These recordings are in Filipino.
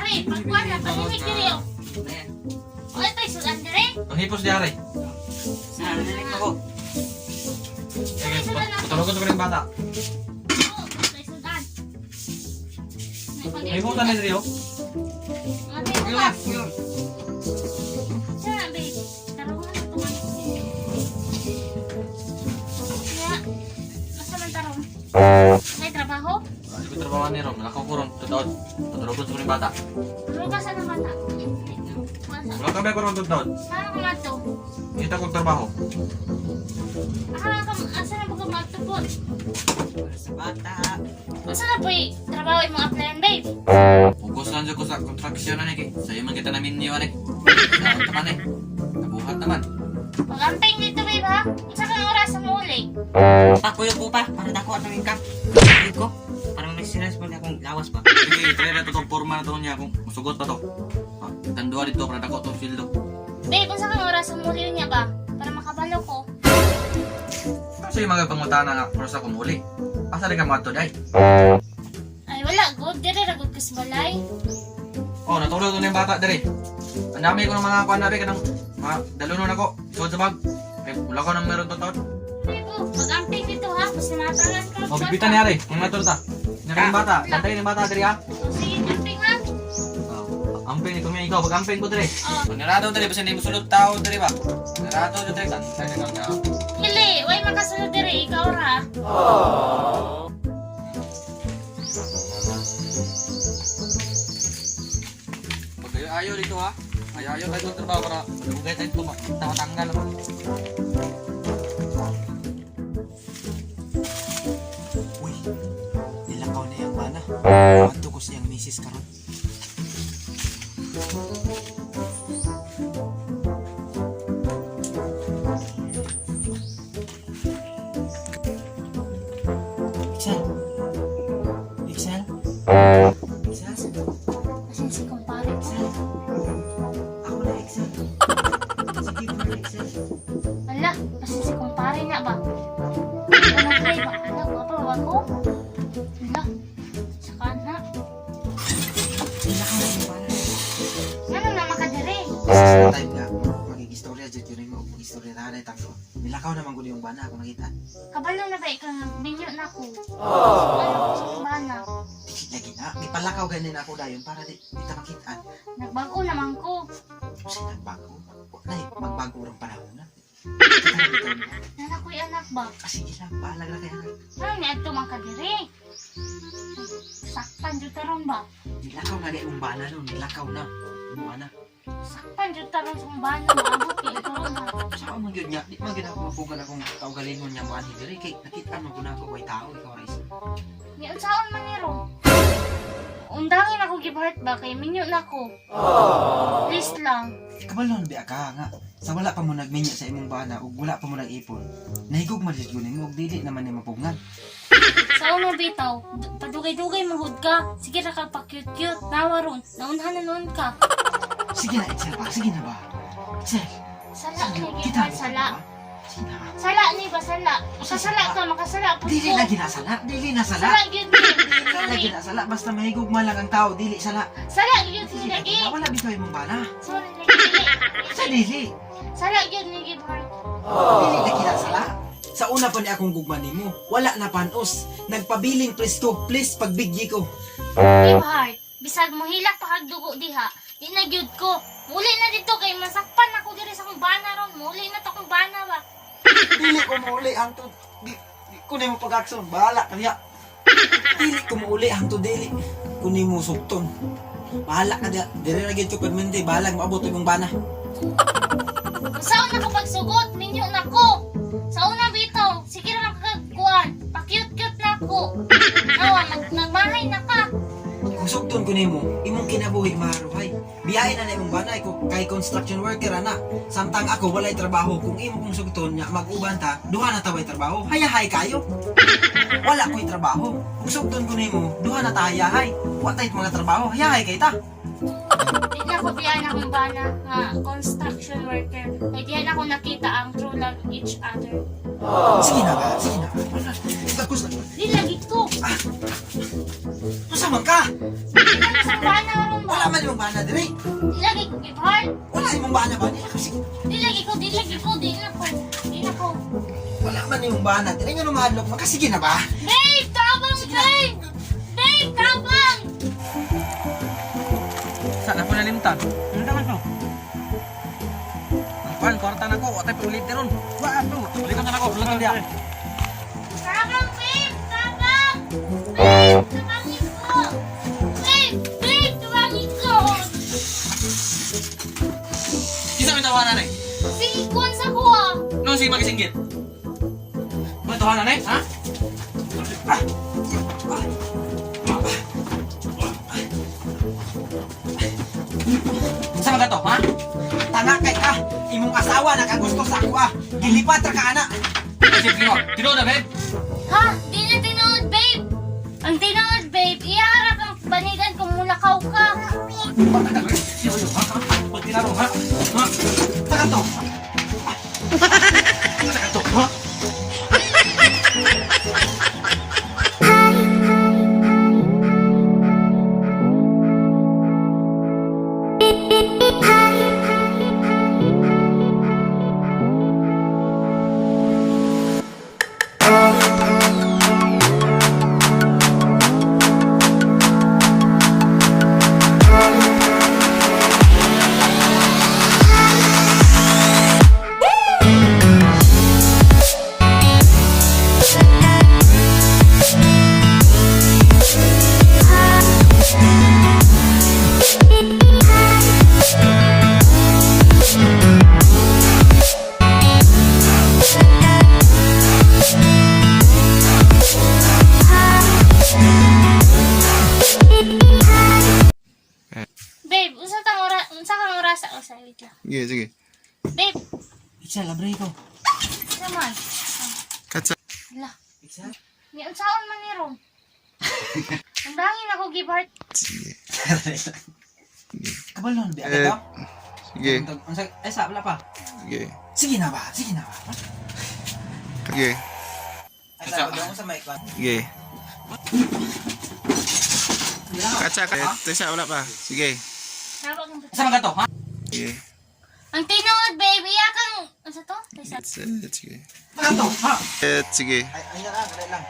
Pare, pagkuhan na, panimik diri o. O, ito, sudan diri. Ang hipos di ari. Nalik ako. Sige, patulugan ko rin bata. Oo, ito, sudan. May butan na diri oh. Mga tayo Yun, bukas. yun. Siya na, babe. Tarawa na tuman. Kaya, masa man tarong? May trabaho? Hindi ko trabaho ni Rom. Nakaw ko ron. Tutod. Patulugan ko rin bata. Turo ka sa ng bata. Wala. Wala kami ako ron tutod. Saan ka mato? Kita kong trabaho. Asa na ba ka matupot? Sa bata. Asa na ba trabaho yung mga applyan, babe? Focus lang dyan ko sa kontraksyon na ni. Sa'yo man kita namin niyo anik. Saan naman eh. Nabuhat naman. Pag-amping dito, babe, ha? Sa kang oras sa muli. Pakuyo ko pa. Para dako at ng income. Pakuyo ko. Parang may serious mo na akong lawas ba? Sige, try na ito itong forma na ito niya. Kung masugot pa to. Tandua dito para dako itong sildo. Babe, kung sa kang oras sa muli niya ba? Para makabalo ko. Kasi yung mga pangutana nga, pero sa kumuli. Asa rin ka mga to, day? Ay, wala. Good. Dire, ragod ka sa balay. Oh, natulog ko na yung bata, dari. Ang dami ko ng mga kuwan na rin, kanang mga dalunon ako. Suot sa bag. Eh, wala ko nang meron to. Babe, oh, pag-amping dito, ha? Kasi matangan ka. Oh, bibitan niya rin. Kung natulog ta. Naka yung bata. Tantayin yung bata, dari ha. O, sige, amping, ha? Amping ni kumiya ikaw, pag-amping ko, dari. Oh. Pag narado, dari, basta hindi mo sulot tao, dari ba? Narado, dari, tantayin na ikaw. Hili, way makasunod dire. Ikaw, ha? Pag kayo ayaw dito ha. Ayaw tayo itong trabaho para lugay tayo ito matanggal naman. Uy, nilakaw na yung bana. Mato ko siyang misis karon. Excel. Excel. Excel. Asin si kumpare ko. Excel. Ako na Excel. Sige mo na Excel. Ala, asin si kumpare na ba? Ano ba ba? Ala, guwapo ba ko? Ala, saka na. Nilakaw na yung bana. Ano na makadire? Sa time nga, mag-istorya dyan yun mo. Mag-istorya na na itang ko. Nilakaw naman ko yung bana ako nakita. Kabalo na ba ikaw minyo na ako? Ano ko sa kumbana? Dikit lagi na. Ipalakaw ganin ako dayon para di kita makitaan. Nagbago naman ko. Kasi nagbago. Nay, magbago ng panahon na. Kita na bitaw mo. Nana ko'y anak ba? Kasi gila, balag na kaya. Ano ni ato makadire? Sakpan jud taron ba? Nilakaw na di mong bana no. Nilakaw na. Buwan na. Sakpan jud taron sa kumbana. Maabot kay ito na. Saka man yun niya. Di man gina ko mapugan akong kaugalingon niya mga diri. Kay nakita mo ko na ako kay tao. Ikaw Rice. Ni unsaon man niro? Undangin ako gibart ba kay minyo na ko. Please lang. Kabalon bi ka nga. Sa wala pa mo nagminyo sa imong bana ug wala pa mo nag-ipon. Nahigog man jud kunin ug dili naman ni mapugngan. Sa unang bitaw, padugay-dugay mahud ka. Sige ra ka pa cute-cute. Nawaron, naunhan na noon ka. Sige na Excel ba? Sige na ba? Excel. Sala ni Kita gibart sala. Sige na. Sala ni ba sala? Makasala ka, makasala po Dili lagi na sala. Dili na sala. Sala gyud ni. Dili lagi na sala. Basta mahigog man lang ang tao. Dili sala. Sala gyud Sige ni lagi. wala bitaw imong bana. Sorry lagi dili. Sa dili. Sala gyud ni gibart. Dili lagi na sala. Sa una pa ni akong gugman nimo, wala na panos. Nagpabiling presko, please pagbigyi ko. Gibart, bisag mo hilak pa kag dugo diha. Di na gyud ko. Muli na dito kay masakpan ako diri sa kong bana ron. Muli na to kong bana ba. Dili ko mauli hangtod. Di kunin mo pag-action, bahala kaniya. Dili ko mauli hangtod dili. Kunin mo sukton. Bahala ka diya. Dili na gyud ko permanente, bahala maabot imong bana. Sa una ko pagsugot, minyo na ko. Sa una bitaw, sige ra kagkuan. Pa-cute-cute na ko. Nawa, nagmahay na ka. Kung sukton ko nimo, imong kinabuhi maharuhay. Biyahe na imong bana ko kay construction worker ana. Samtang ako walay trabaho, kung imo kong sukton nya mag-uban ta, duha na taway trabaho. Hayahay kayo. Wala ko'y trabaho. Kung sukton ko nimo, duha na ta hayahay. Wa tay't mga trabaho, hayahay kay ta. Di na ko biyan akong bana nga construction worker. Kaya diyan ako nakita ang true love each other. Sige na ba? Sige na. Wala. Tapos na. Di lagi ko. Masama ka. Di na sa bana ron mo. Wala man bana dire. Di lagi ko gift-heart. Wala imong bana ba niya kasi Di lagi ko. Di na ko. wala man imong bana dire nga mahadlok makasige na ba? Babe, tabang, babe! Babe, tabang! Saan ako nalimtan? Ano naman to? Pan, kwarta na ko. Watay ulit ron. Wah, bro. Ulitan na ako. Ulitan dia. Tabang, babe! Tabang! Babe, tabangin ko! Babe, tabangin ko! Kisa may tawanan eh. Sige, kuhan sa kuha. Nung si magisinggit. May tawanan eh, ha? Sa mga to, ha? Tanga kay ka, imong asawa nakagusto sa ako ah. Gilipat ra ka ana. Kasi tino na, babe. Ha? Di na tinood, babe! Ang tinood, babe, iharap ang banigan kung mulakaw ka. Ba't tinaro, ha? Ha? Taka to. Saka to, ha? Babe, unsa kang oras ako sa wait lang. Sige, sige. Babe, Iksa labre ko. naman. Katsa. Hala, Iksa. ni unsaon man ni Rom? Ang dangin ako give heart. Sige. Kabalon di Eh, ka. Sige. Unsa ay sa wala pa. Sige. Sige na ba? Sige na ba? Sige. Ay sa ba sa mic ba? Sige. Katsa, Tessa, wala pa. Sige. Nawag ang Sa mga to, ha? Sige. Ang tinood, babe, kang unsa to? Sige. Taka to. Ha. Sige. Ay na lang, dali lang.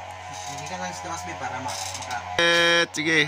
Hindi ka lang sa taas para maka Sige.